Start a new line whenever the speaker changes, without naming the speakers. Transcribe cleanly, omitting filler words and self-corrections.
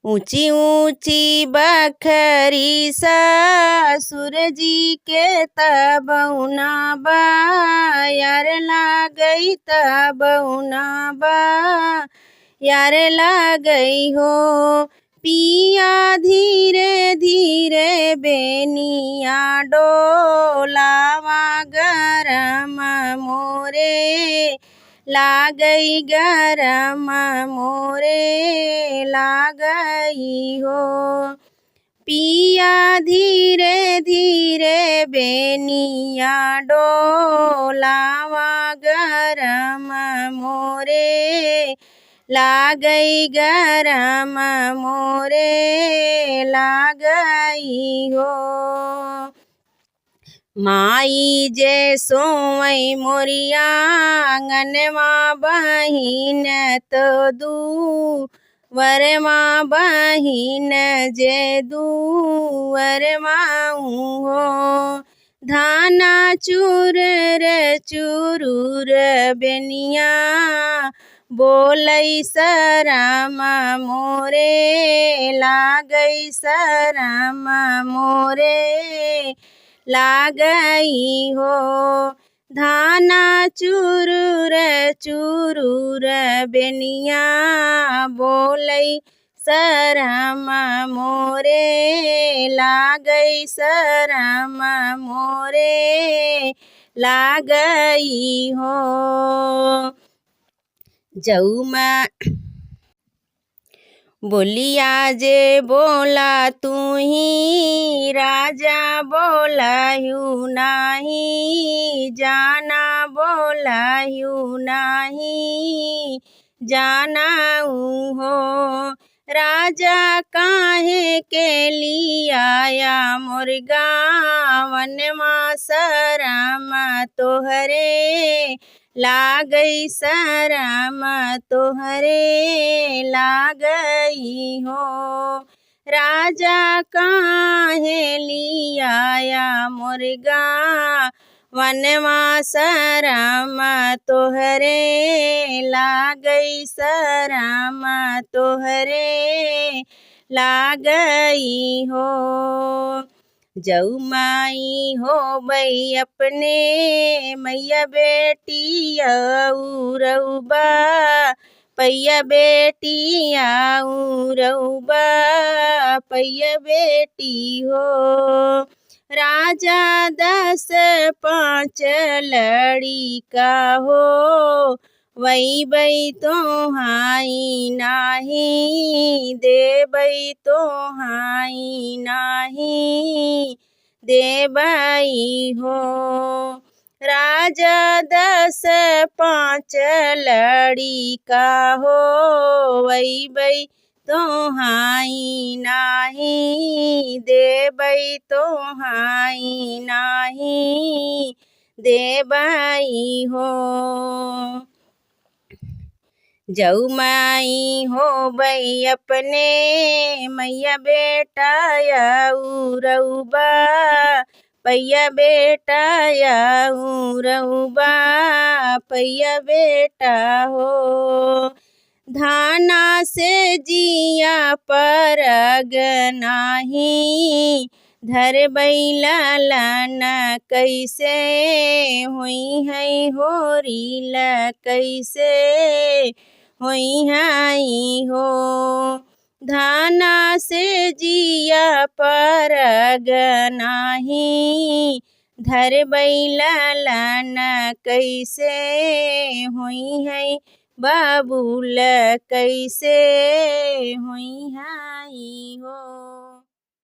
ऊंची ऊंची बखरी ससुर जी के तबौना बा यार लागई तबौना बा यार लागई हो। पिया धीरे धीरे बेनिया डोलावा गरम मोरे लागई गरम मोरे लागई हो। पिया धीरे धीरे बेनिया डोलावा गरम मोरे लागई गरम मोरे लागई हो। माई जे सोवई मोरिया आंगनवा बहिन तो दूवर माँ बहिन जे दूवर माऊ हो। धाना चूर रे चूरूर बेनिया बोलई शरम मोरे लागई शरम मोरे लागई हो। धाना चूरूर चूरूर बेनिया बोलई शरम मोरे लागई शरम मोरे लागई हो। जऊमा बोलिया जे बोला तू ही राजा बोलायू नाही जाना बोलायू नाही जानाऊ हो। राजा काहे के लियाया मोर गावन माँ शरम तोहरे लागई शरम तोहरे लागई हो। राजा काहे लियाया मोर गावन माँ शरम तोहरे लागई शरम तोहरे लागई हो। जऊ माई हो बई अपने मैया बेटी रउबा पैया बेटी रउबा पैया बेटी हो। राजा 10-5 लड़ी का हो वही बई तो हाई नाही देबई तो हाई नाही देबई हो। राजा 10-5 लड़ी का हो वही बई तो हाई नाही देबई तो हाई नाही देबई हो। जऊ माई हो बई अपने मैया बेटा रउबा पैया बेटा रउबा पैया बेटा हो। धाना से जिया परग नाही धर बैला लाना कैसे हुई है होरील कैसे हुई है हो। धाना से जिया परग नाही धर बैला लाना कैसे हुई है बाबूल कैसे हुई है हो।